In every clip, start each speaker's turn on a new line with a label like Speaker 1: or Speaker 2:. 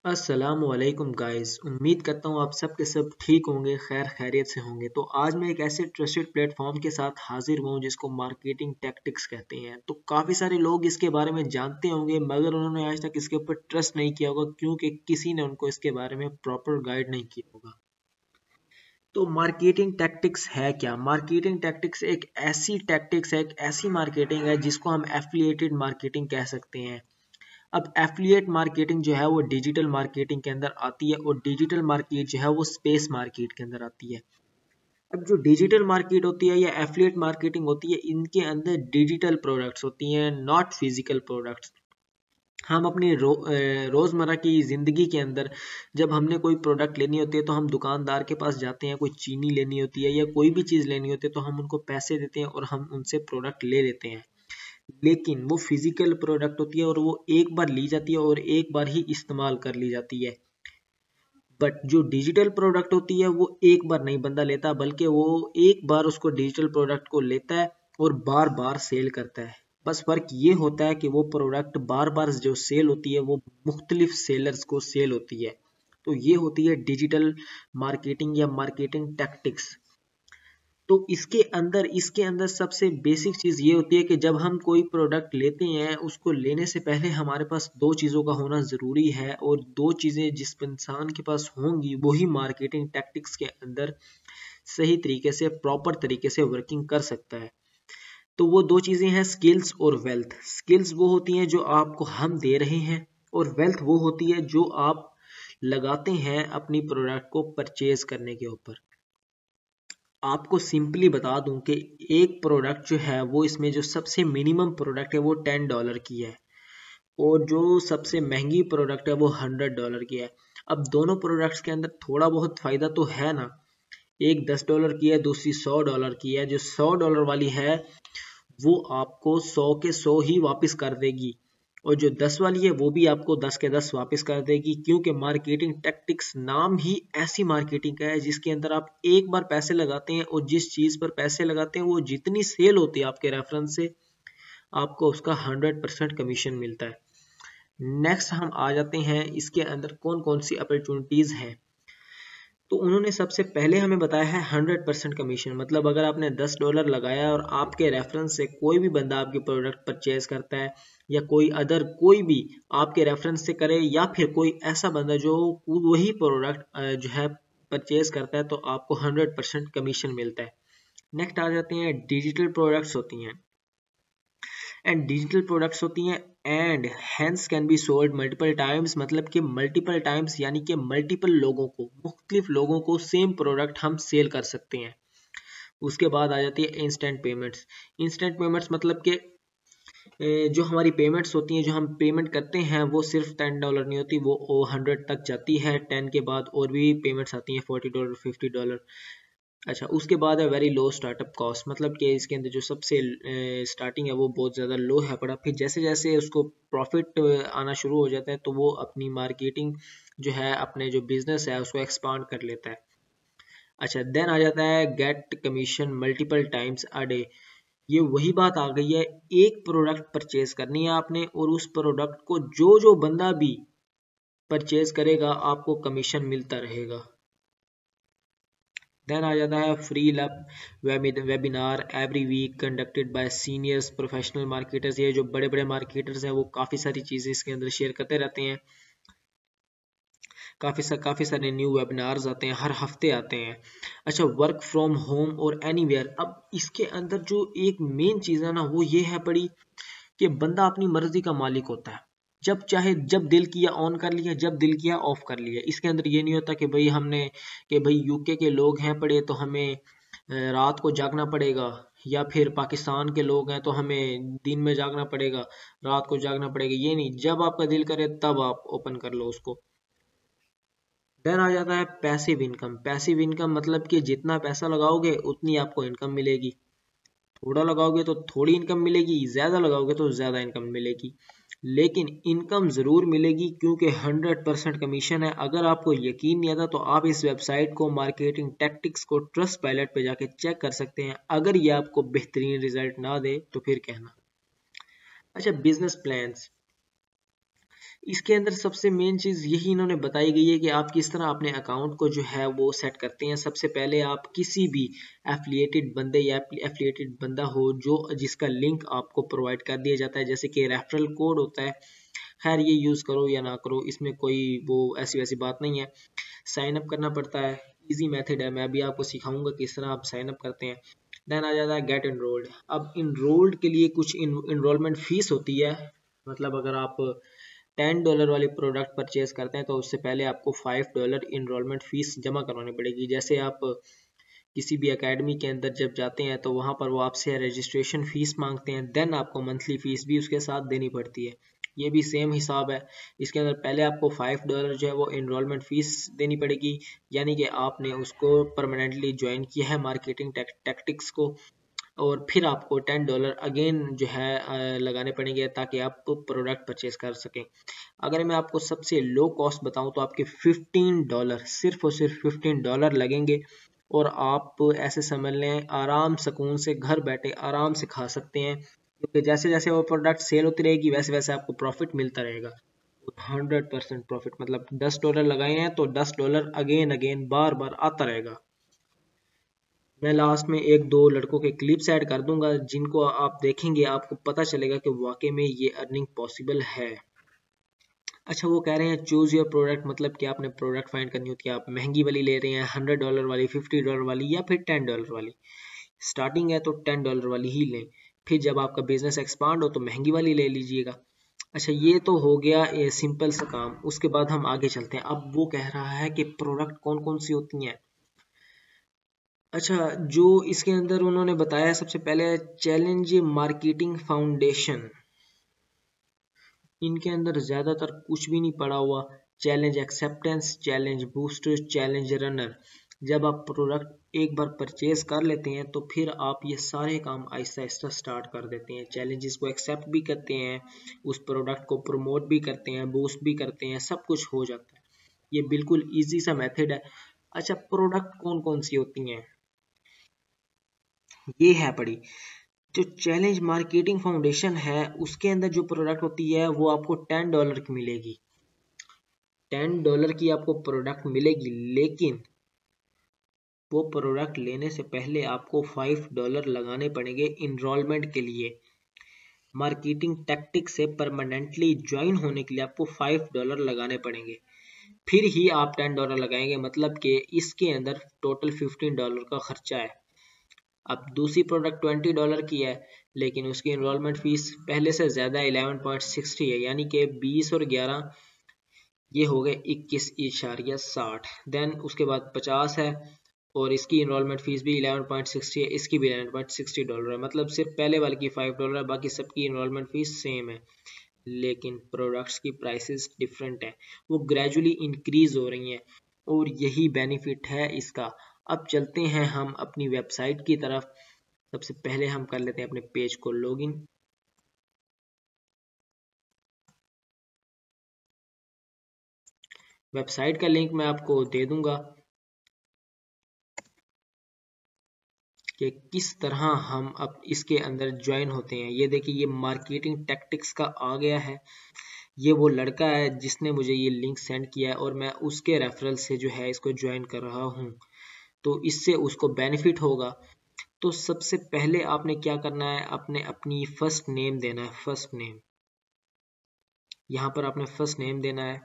Speaker 1: अस्सलामुअलैकुम गाइस। उम्मीद करता हूँ आप सब के सब ठीक होंगे, खैर खैरियत से होंगे। तो आज मैं एक ऐसे ट्रस्टेड प्लेटफॉर्म के साथ हाजिर हुआ हूँ जिसको मार्केटिंग टैक्टिक्स कहते हैं। तो काफ़ी सारे लोग इसके बारे में जानते होंगे मगर उन्होंने आज तक इसके ऊपर ट्रस्ट नहीं किया होगा क्योंकि किसी ने उनको इसके बारे में प्रॉपर गाइड नहीं किया होगा। तो मार्केटिंग टैक्टिक्स है क्या? मार्केटिंग टैक्टिक्स एक ऐसी टैक्टिक्स है, एक ऐसी मार्केटिंग है जिसको हम एफिलिएटेड मार्केटिंग कह सकते हैं। अब एफिलिएट मार्केटिंग जो है वो डिजिटल मार्केटिंग के अंदर आती है और डिजिटल मार्केट जो है वो स्पेस मार्केट के अंदर आती है। अब जो डिजिटल मार्केट होती है या एफिलिएट मार्केटिंग होती है, इनके अंदर डिजिटल प्रोडक्ट्स होती हैं, नॉट फिजिकल प्रोडक्ट्स। हम अपनी रोज़मर्रा की ज़िंदगी के अंदर जब हमने कोई प्रोडक्ट लेनी होती है तो हम दुकानदार के पास जाते हैं, कोई चीनी लेनी होती है या कोई भी चीज़ लेनी होती है तो हम उनको पैसे देते हैं और हम उनसे प्रोडक्ट ले लेते हैं। लेकिन वो फिजिकल प्रोडक्ट होती है और वो एक बार ली जाती है और एक बार ही इस्तेमाल कर ली जाती है। बट जो डिजिटल प्रोडक्ट होती है वो एक बार नहीं बंदा लेता, बल्कि वो एक बार उसको डिजिटल प्रोडक्ट को लेता है और बार बार सेल करता है। बस फर्क ये होता है कि वो प्रोडक्ट बार बार जो सेल होती है वो मुख्तलिफ सेलर्स को सेल होती है। तो ये होती है डिजिटल मार्केटिंग या मार्केटिंग टैक्टिक्स। तो इसके अंदर सबसे बेसिक चीज़ ये होती है कि जब हम कोई प्रोडक्ट लेते हैं उसको लेने से पहले हमारे पास दो चीज़ों का होना ज़रूरी है और दो चीज़ें जिस इंसान के पास होंगी वही मार्केटिंग टैक्टिक्स के अंदर सही तरीके से प्रॉपर तरीके से वर्किंग कर सकता है। तो वो दो चीज़ें हैं, स्किल्स और वेल्थ। स्किल्स वो होती हैं जो आपको हम दे रहे हैं और वेल्थ वो होती है जो आप लगाते हैं अपनी प्रोडक्ट को परचेज करने के ऊपर। आपको सिंपली बता दूं कि एक प्रोडक्ट जो है वो इसमें जो सबसे मिनिमम प्रोडक्ट है वो $10 की है और जो सबसे महंगी प्रोडक्ट है वो $100 की है। अब दोनों प्रोडक्ट्स के अंदर थोड़ा बहुत फ़ायदा तो है ना। एक $10 की है, दूसरी $100 की है। जो $100 वाली है वो आपको 100 के 100 ही वापस कर देगी और जो 10 वाली है वो भी आपको 10 के 10 वापस कर देगी, क्योंकि मार्केटिंग टैक्टिक्स नाम ही ऐसी मार्केटिंग का है जिसके अंदर आप एक बार पैसे लगाते हैं और जिस चीज़ पर पैसे लगाते हैं वो जितनी सेल होती है आपके रेफरेंस से आपको उसका 100% कमीशन मिलता है। नेक्स्ट हम आ जाते हैं इसके अंदर कौन कौन सी अपॉर्चुनिटीज़ हैं। तो उन्होंने सबसे पहले हमें बताया है 100% कमीशन। मतलब अगर आपने $10 लगाया और आपके रेफरेंस से कोई भी बंदा आपकी प्रोडक्ट परचेज करता है या कोई भी आपके रेफरेंस से करे या फिर कोई ऐसा बंदा जो वही प्रोडक्ट जो है परचेज करता है तो आपको 100% कमीशन मिलता है। नेक्स्ट आ जाते हैं डिजिटल प्रोडक्ट्स होती हैं एंड डिजिटल प्रोडक्ट्स होती हैं and hence can be sold multiple times. मतलब कि मल्टीपल टाइम्स यानी कि मल्टीपल लोगों को, मुख्तलिफ लोगों को सेम प्रोडक्ट हम सेल कर सकते हैं। उसके बाद आ जाती है इंस्टेंट पेमेंट्स। इंस्टेंट पेमेंट्स मतलब कि जो हमारी पेमेंट्स होती हैं, जो हम पेमेंट करते हैं वो सिर्फ $10 नहीं होती, वो 100 तक जाती है। 10 के बाद और भी पेमेंट्स आती हैं, $40, $50। अच्छा, उसके बाद है वेरी लो स्टार्टअप कॉस्ट। मतलब कि इसके अंदर जो सबसे स्टार्टिंग है वो बहुत ज़्यादा लो है, पड़ा फिर जैसे जैसे उसको प्रॉफिट आना शुरू हो जाता है तो वो अपनी मार्केटिंग जो है, अपने जो बिजनेस है उसको एक्सपांड कर लेता है। अच्छा, देन आ जाता है get commission multiple times a day. ये वही बात आ गई है, एक प्रोडक्ट परचेज करनी है आपने और उस प्रोडक्ट को जो जो बंदा भी परचेज करेगा आपको कमीशन मिलता रहेगा। देन आ जाता है free lab webinar every week conducted by seniors professional marketers. ये जो बड़े बड़े मार्केटर्स हैं वो काफ़ी सारी चीज़ें इसके अंदर शेयर करते रहते हैं। काफ़ी सारे न्यू वेबिनार्स आते हैं, हर हफ्ते आते हैं। अच्छा, वर्क फ्रॉम होम और एनीवेयर। अब इसके अंदर जो एक मेन चीज़ है ना वो ये है बड़ी, कि बंदा अपनी मर्जी का मालिक होता है। जब चाहे जब दिल किया ऑन कर लिया, जब दिल किया ऑफ कर लिया। इसके अंदर ये नहीं होता कि भाई यूके के लोग हैं पड़े तो हमें रात को जागना पड़ेगा, या फिर पाकिस्तान के लोग हैं तो हमें दिन में जागना पड़ेगा, रात को जागना पड़ेगा। ये नहीं, जब आपका दिल करे तब आप ओपन कर लो उसको। देन आ जाता है पैसिव इनकम। पैसिव इनकम मतलब कि जितना पैसा लगाओगे उतनी आपको इनकम मिलेगी। थोड़ा लगाओगे तो थोड़ी इनकम मिलेगी, ज़्यादा लगाओगे तो ज़्यादा इनकम मिलेगी, लेकिन इनकम ज़रूर मिलेगी क्योंकि 100% कमीशन है। अगर आपको यकीन नहीं आता तो आप इस वेबसाइट को, मार्केटिंग टैक्टिक्स को, ट्रस्ट पायलट पे जाके चेक कर सकते हैं। अगर ये आपको बेहतरीन रिजल्ट ना दे तो फिर कहना। अच्छा, बिजनेस प्लान्स। इसके अंदर सबसे मेन चीज़ यही इन्होंने बताई गई है कि आप किस तरह अपने अकाउंट को जो है वो सेट करते हैं। सबसे पहले आप किसी भी एफिलिएटेड बंदे या एफिलिएटेड बंदा हो जो जिसका लिंक आपको प्रोवाइड कर दिया जाता है, जैसे कि रेफरल कोड होता है, खैर ये यूज़ करो या ना करो इसमें कोई वो ऐसी वैसी बात नहीं है। साइन अप करना पड़ता है, इजी मेथड है, मैं अभी आपको सिखाऊंगा किस तरह आप साइन अप करते हैं। देन आ जाता है गेट इनरोल्ड। अब इनरोल्ड के लिए कुछ इनरोलमेंट फीस होती है, मतलब अगर आप $10 वाली प्रोडक्ट परचेज करते हैं तो उससे पहले आपको $5 इनरोलमेंट फीस जमा करवानी पड़ेगी। जैसे आप किसी भी एकेडमी के अंदर जब जाते हैं तो वहाँ पर वो आपसे रजिस्ट्रेशन फीस मांगते हैं, देन आपको मंथली फीस भी उसके साथ देनी पड़ती है। ये भी सेम हिसाब है। इसके अंदर पहले आपको $5 जो है वो इनरोलमेंट फीस देनी पड़ेगी, यानी कि आपने उसको परमानेंटली ज्वाइन किया है मार्केटिंग टैक्टिक्स को, और फिर आपको $10 अगेन जो है लगाने पड़ेंगे ताकि आप प्रोडक्ट परचेज कर सकें। अगर मैं आपको सबसे लो कॉस्ट बताऊं तो आपके $15, सिर्फ और सिर्फ $15 लगेंगे, और आप ऐसे समझ लें आराम सुकून से घर बैठे आराम से खा सकते हैं, क्योंकि जैसे जैसे वो प्रोडक्ट सेल होती रहेगी वैसे वैसे आपको प्रॉफिट मिलता रहेगा। 100% प्रॉफिट, मतलब $10 लगाए हैं तो $10 अगेन अगेन बार बार आता रहेगा। मैं लास्ट में एक दो लड़कों के क्लिप्स ऐड कर दूंगा जिनको आप देखेंगे आपको पता चलेगा कि वाकई में ये अर्निंग पॉसिबल है। अच्छा, वो कह रहे हैं चूज योर प्रोडक्ट, मतलब कि आपने प्रोडक्ट फाइंड करनी होती है। आप महंगी वाली ले रहे हैं, $100 वाली, $50 वाली, या फिर $10 वाली। स्टार्टिंग है तो $10 वाली ही लें, फिर जब आपका बिजनेस एक्सपांड हो तो महंगी वाली ले लीजिएगा। अच्छा, ये तो हो गया ये सिंपल सा काम। उसके बाद हम आगे चलते हैं। अब वो कह रहा है कि प्रोडक्ट कौन कौन सी होती हैं। अच्छा, जो इसके अंदर उन्होंने बताया सबसे पहले चैलेंज मार्केटिंग फाउंडेशन। इनके अंदर ज़्यादातर कुछ भी नहीं पड़ा हुआ। Challenge acceptance, challenge booster, challenge runner. जब आप प्रोडक्ट एक बार परचेज कर लेते हैं तो फिर आप ये सारे काम आहिस्ता आहिस्ता स्टार्ट कर देते हैं। चैलेंजेस को एक्सेप्ट भी करते हैं, उस प्रोडक्ट को प्रमोट भी करते हैं, बूस्ट भी करते हैं, सब कुछ हो जाता है। ये बिल्कुल ईजी सा मेथड है। अच्छा, प्रोडक्ट कौन कौन सी होती हैं ये है पड़ी। जो चैलेंज मार्केटिंग फाउंडेशन है उसके अंदर जो प्रोडक्ट होती है वो आपको $10 की मिलेगी। $10 की आपको प्रोडक्ट मिलेगी, लेकिन वो प्रोडक्ट लेने से पहले आपको $5 लगाने पड़ेंगे इनरोलमेंट के लिए। मार्केटिंग टैक्टिक से परमानेंटली ज्वाइन होने के लिए आपको $5 लगाने पड़ेंगे, फिर ही आप $10 लगाएंगे, मतलब कि इसके अंदर टोटल $15 का खर्चा है। अब दूसरी प्रोडक्ट $20 की है, लेकिन उसकी इनरोलमेंट फीस पहले से ज़्यादा 11.60 है, यानी कि 20 और 11 ये हो गए 21.60। देन उसके बाद 50 है, और इसकी इनरोलमेंट फीस भी 11.60 है, इसकी भी $11.60 है। मतलब सिर्फ पहले वाले की $5 है, बाकी सबकी इनरोलमेंट फीस सेम है, लेकिन प्रोडक्ट्स की प्राइसेस डिफरेंट है, वो ग्रेजुअली इंक्रीज हो रही हैं, और यही बेनिफिट है इसका। अब चलते हैं हम अपनी वेबसाइट की तरफ। सबसे पहले हम कर लेते हैं अपने पेज को लॉगिन। वेबसाइट का लिंक मैं आपको दे दूंगा कि किस तरह हम अब इसके अंदर ज्वाइन होते हैं। ये देखिए, ये मार्केटिंग टैक्टिक्स का आ गया है। ये वो लड़का है जिसने मुझे ये लिंक सेंड किया है, और मैं उसके रेफरल से जो है इसको ज्वाइन कर रहा हूँ, तो इससे उसको बेनिफिट होगा। तो सबसे पहले आपने क्या करना है, आपने अपनी फर्स्ट नेम देना है। फर्स्ट नेम, यहाँ पर आपने फर्स्ट नेम देना है।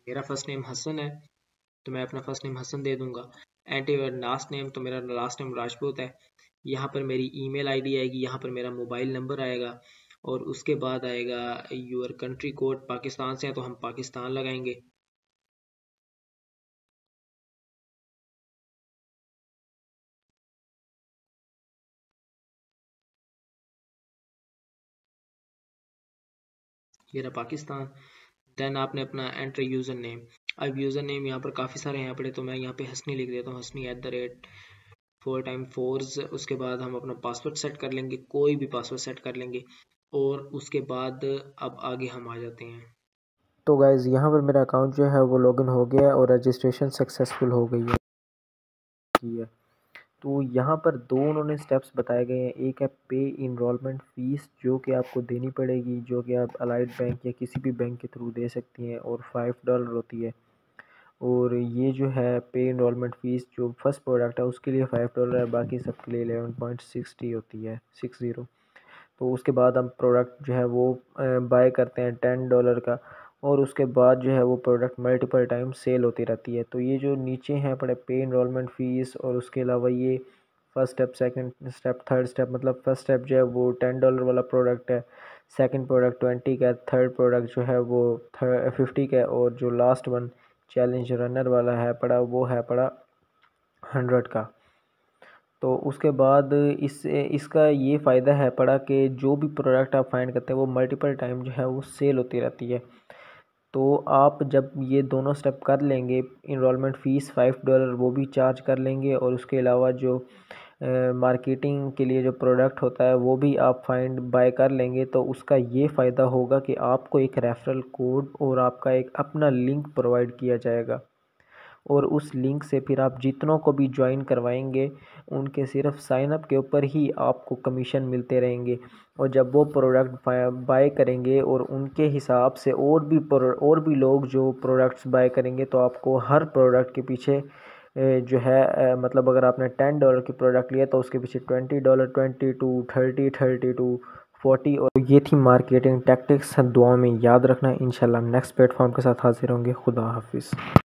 Speaker 1: मेरा फर्स्ट नेम हसन है तो मैं अपना फर्स्ट नेम हसन दे दूंगा। एंड लास्ट नेम, तो मेरा लास्ट नेम राजपूत है। यहाँ पर मेरी ईमेल आईडी आएगी, यहाँ पर मेरा मोबाइल नंबर आएगा, और उसके बाद आएगा यूर कंट्री कोड। पाकिस्तान से है तो हम पाकिस्तान लगाएंगे। ये रहा पाकिस्तान। देन आपने अपना एंटर यूज़र नेम। अब यूज़र नेम यहाँ पर काफ़ी सारे यहाँ पड़े, तो मैं यहाँ पे हसनी लिख देता हूँ, हसनी @4 उसके बाद हम अपना पासवर्ड सेट कर लेंगे, कोई भी पासवर्ड सेट कर लेंगे, और उसके बाद अब आगे हम आ जाते हैं। तो गाइज़ यहाँ पर मेरा अकाउंट जो है वो लॉगिन हो गया है और रजिस्ट्रेशन सक्सेसफुल हो गई है।
Speaker 2: तो यहाँ पर दो उन्होंने स्टेप्स बताए गए हैं। एक है पे इनरोलमेंट फ़ीस जो कि आपको देनी पड़ेगी, जो कि आप अलाइड बैंक या किसी भी बैंक के थ्रू दे सकती हैं और $5 होती है। और ये जो है पे इनरोलमेंट फ़ीस जो फर्स्ट प्रोडक्ट है उसके लिए $5 है, बाकी सबके लिए 11.60 होती है, 60। तो उसके बाद हम प्रोडक्ट जो है वो बाय करते हैं $10 का, और उसके बाद जो है वो प्रोडक्ट मल्टीपल टाइम सेल होती रहती है। तो ये जो नीचे हैं पड़े पे इनरोलमेंट फ़ीस, और उसके अलावा ये first step, second step, third step, मतलब फर्स्ट स्टेप जो है वो $10 वाला प्रोडक्ट है, सेकंड प्रोडक्ट 20 का है, थर्ड प्रोडक्ट जो है वो 50 का है, और जो लास्ट वन चैलेंज रनर वाला है पड़ा वो है पड़ा 100 का। तो उसके बाद इसका ये फ़ायदा है पड़ा कि जो भी प्रोडक्ट आप फाइंड करते हैं वो मल्टीपल टाइम जो है वो सेल होती रहती है। तो आप जब ये दोनों स्टेप कर लेंगे, इनरोलमेंट फ़ीस $5 वो भी चार्ज कर लेंगे, और उसके अलावा जो मार्केटिंग के लिए जो प्रोडक्ट होता है वो भी आप फाइंड बाय कर लेंगे, तो उसका ये फ़ायदा होगा कि आपको एक रेफरल कोड और आपका एक अपना लिंक प्रोवाइड किया जाएगा, और उस लिंक से फिर आप जितनों को भी ज्वाइन करवाएंगे उनके सिर्फ साइन अप के ऊपर ही आपको कमीशन मिलते रहेंगे। और जब वो प्रोडक्ट बाय करेंगे और उनके हिसाब से और भी लोग जो प्रोडक्ट्स बाय करेंगे, तो आपको हर प्रोडक्ट के पीछे जो है मतलब अगर आपने $10 की प्रोडक्ट लिया तो उसके पीछे $20, 22, 30, 32, 40। और ये थी मार्केटिंग टैक्टिक्स। दुआ में याद रखना। इंशाल्लाह नेक्स्ट प्लेटफॉर्म के साथ हाजिर होंगे। खुदा हाफिज़।